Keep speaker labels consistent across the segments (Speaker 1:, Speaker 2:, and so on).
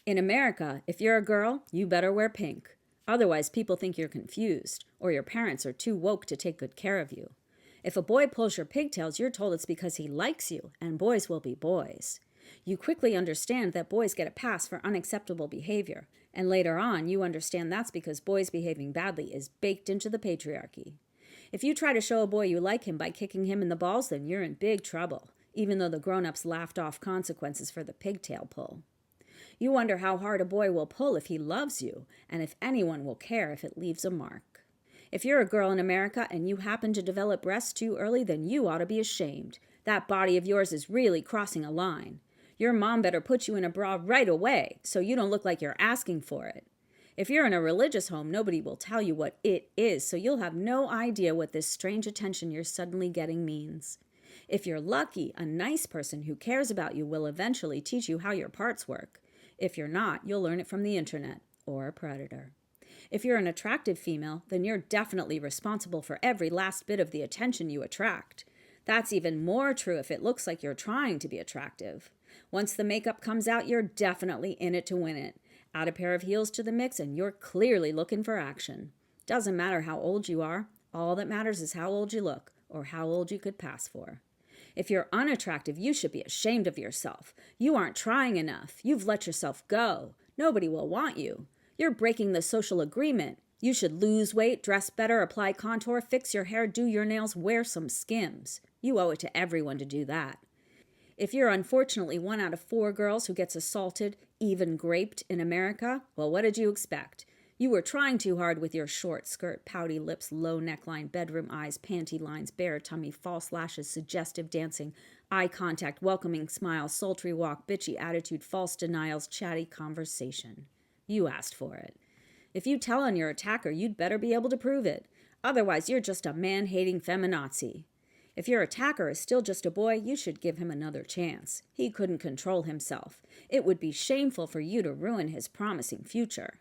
Speaker 1: In America, if you're a girl, you better wear pink. Otherwise, people think you're confused, or your parents are too woke to take good care of you. If a boy pulls your pigtails, you're told it's because he likes you, and boys will be boys. You quickly understand that boys get a pass for unacceptable behavior, and later on, you understand that's because boys behaving badly is baked into the patriarchy. If you try to show a boy you like him by kicking him in the balls, then you're in big trouble, even though the grown-ups laughed off consequences for the pigtail pull. You wonder how hard a boy will pull if he loves you, and if anyone will care if it leaves a mark. If you're a girl in America and you happen to develop breasts too early, then you ought to be ashamed. That body of yours is really crossing a line. Your mom better put you in a bra right away so you don't look like you're asking for it. If you're in a religious home, nobody will tell you what it is, so you'll have no idea what this strange attention you're suddenly getting means. If you're lucky, a nice person who cares about you will eventually teach you how your parts work. If you're not, you'll learn it from the internet or a predator. If you're an attractive female, then you're definitely responsible for every last bit of the attention you attract. That's even more true if it looks like you're trying to be attractive. Once the makeup comes out, you're definitely in it to win it. Add a pair of heels to the mix and you're clearly looking for action. Doesn't matter how old you are. All that matters is how old you look or how old you could pass for. If you're unattractive, you should be ashamed of yourself. You aren't trying enough. You've let yourself go. Nobody will want you. You're breaking the social agreement. You should lose weight, dress better, apply contour, fix your hair, do your nails, wear some Skims. You owe it to everyone to do that. If you're unfortunately 1 out of 4 girls who gets assaulted, even raped in America, well, what did you expect? You were trying too hard with your short skirt, pouty lips, low neckline, bedroom eyes, panty lines, bare tummy, false lashes, suggestive dancing, eye contact, welcoming smiles, sultry walk, bitchy attitude, false denials, chatty conversation. You asked for it. If you tell on your attacker, you'd better be able to prove it. Otherwise, you're just a man-hating feminazi. If your attacker is still just a boy, you should give him another chance. He couldn't control himself. It would be shameful for you to ruin his promising future.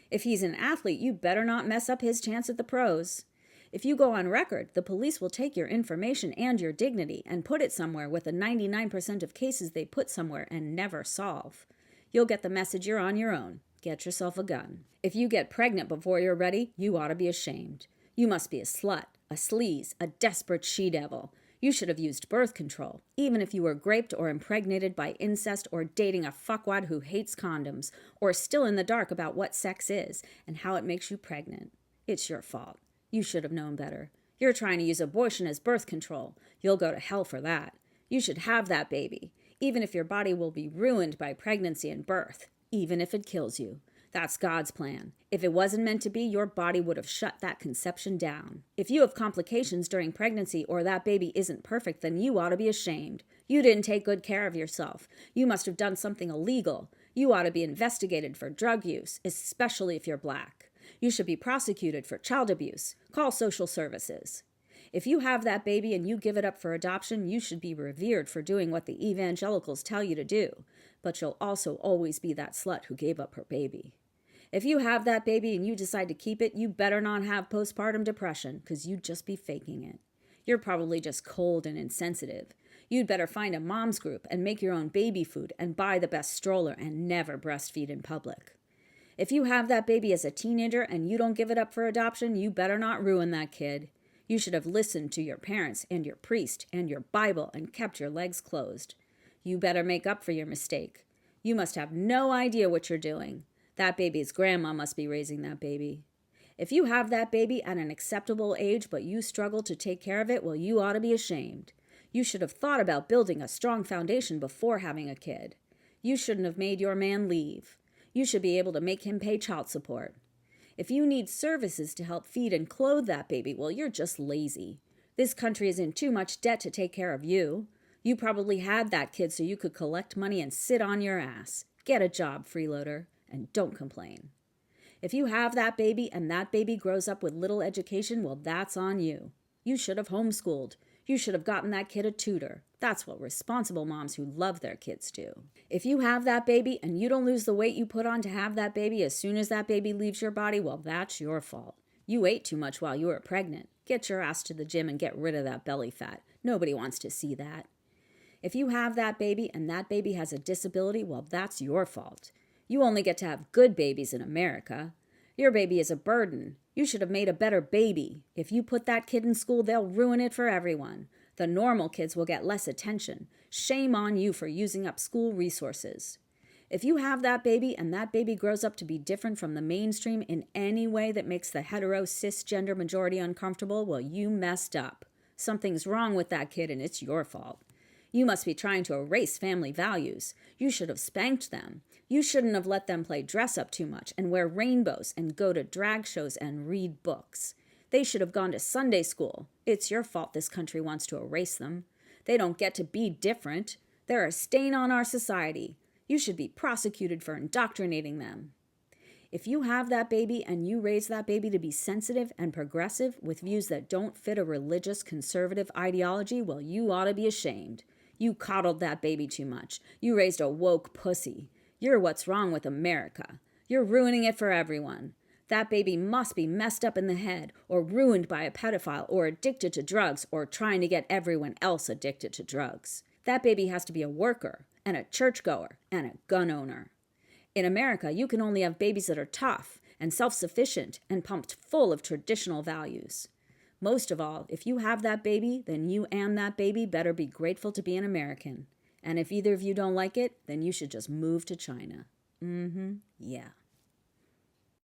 Speaker 1: If he's an athlete, you better not mess up his chance at the pros. If you go on record, the police will take your information and your dignity and put it somewhere with the 99% of cases they put somewhere and never solve. You'll get the message you're on your own. Get yourself a gun. If you get pregnant before you're ready, you ought to be ashamed. You must be a slut, a sleaze, a desperate she-devil. You should have used birth control, even if you were raped or impregnated by incest or dating a fuckwad who hates condoms, or still in the dark about what sex is and how it makes you pregnant. It's your fault. You should have known better. You're trying to use abortion as birth control. You'll go to hell for that. You should have that baby, even if your body will be ruined by pregnancy and birth, even if it kills you. That's God's plan. If it wasn't meant to be, your body would have shut that conception down. If you have complications during pregnancy or that baby isn't perfect, then you ought to be ashamed. You didn't take good care of yourself. You must have done something illegal. You ought to be investigated for drug use, especially if you're black. You should be prosecuted for child abuse. Call social services. If you have that baby and you give it up for adoption, you should be revered for doing what the evangelicals tell you to do. But you'll also always be that slut who gave up her baby. If you have that baby and you decide to keep it, you better not have postpartum depression, because you'd just be faking it. You're probably just cold and insensitive. You'd better find a mom's group and make your own baby food and buy the best stroller and never breastfeed in public. If you have that baby as a teenager and you don't give it up for adoption, you better not ruin that kid. You should have listened to your parents and your priest and your Bible and kept your legs closed. You better make up for your mistake. You must have no idea what you're doing. That baby's grandma must be raising that baby. If you have that baby at an acceptable age but you struggle to take care of it, well, you ought to be ashamed. You should have thought about building a strong foundation before having a kid. You shouldn't have made your man leave. You should be able to make him pay child support. If you need services to help feed and clothe that baby, well, you're just lazy. This country is in too much debt to take care of you. You probably had that kid so you could collect money and sit on your ass. Get a job, freeloader, and don't complain. If you have that baby and that baby grows up with little education, well, that's on you. You should have homeschooled. You should have gotten that kid a tutor. That's what responsible moms who love their kids do. If you have that baby and you don't lose the weight you put on to have that baby as soon as that baby leaves your body, well, that's your fault. You ate too much while you were pregnant. Get your ass to the gym and get rid of that belly fat. Nobody wants to see that. If you have that baby and that baby has a disability, well, that's your fault. You only get to have good babies in America. Your baby is a burden. You should have made a better baby. If you put that kid in school, they'll ruin it for everyone. The normal kids will get less attention. Shame on you for using up school resources. If you have that baby and that baby grows up to be different from the mainstream in any way that makes the hetero cisgender majority uncomfortable, well, you messed up. Something's wrong with that kid and it's your fault. You must be trying to erase family values. You should have spanked them. You shouldn't have let them play dress up too much and wear rainbows and go to drag shows and read books. They should have gone to Sunday school. It's your fault this country wants to erase them. They don't get to be different. They're a stain on our society. You should be prosecuted for indoctrinating them. If you have that baby and you raise that baby to be sensitive and progressive with views that don't fit a religious conservative ideology, well, you ought to be ashamed. You coddled that baby too much. You raised a woke pussy. You're what's wrong with America. You're ruining it for everyone. That baby must be messed up in the head or ruined by a pedophile or addicted to drugs or trying to get everyone else addicted to drugs. That baby has to be a worker and a churchgoer and a gun owner. In America, you can only have babies that are tough and self-sufficient and pumped full of traditional values. Most of all, if you have that baby, then you and that baby better be grateful to be an American. And if either of you don't like it, then you should just move to China. Yeah.